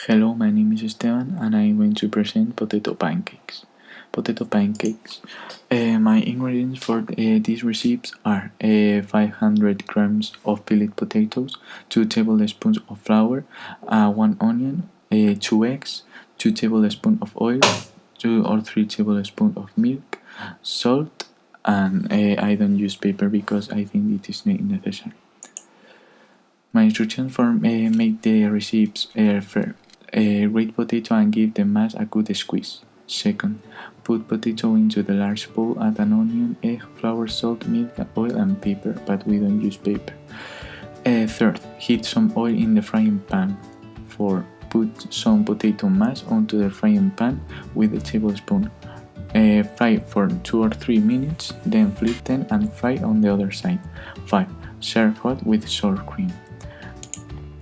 Hello, my name is Esteban and I'm going to present potato pancakes. Potato pancakes. My ingredients for these recipes are 500 grams of peeled potatoes, 2 tablespoons of flour, 1 onion, 2 eggs, 2 tablespoons of oil, 2 or 3 tablespoons of milk, salt, and I don't use paper because I think it is not necessary. My instructions for make the recipes are first. Grate potato and give the mass a good squeeze. Second, put potato into the large bowl, add an onion, egg, flour, salt, milk, oil and pepper, but we don't use paper. Third, heat some oil in the frying pan. Fourth, put some potato mass onto the frying pan with a tablespoon. Fry for 2 or 3 minutes, then flip them and fry on the other side. 5. Serve hot with sour cream.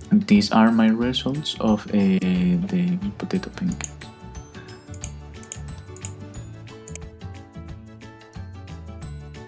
These are my results of the potato pancake.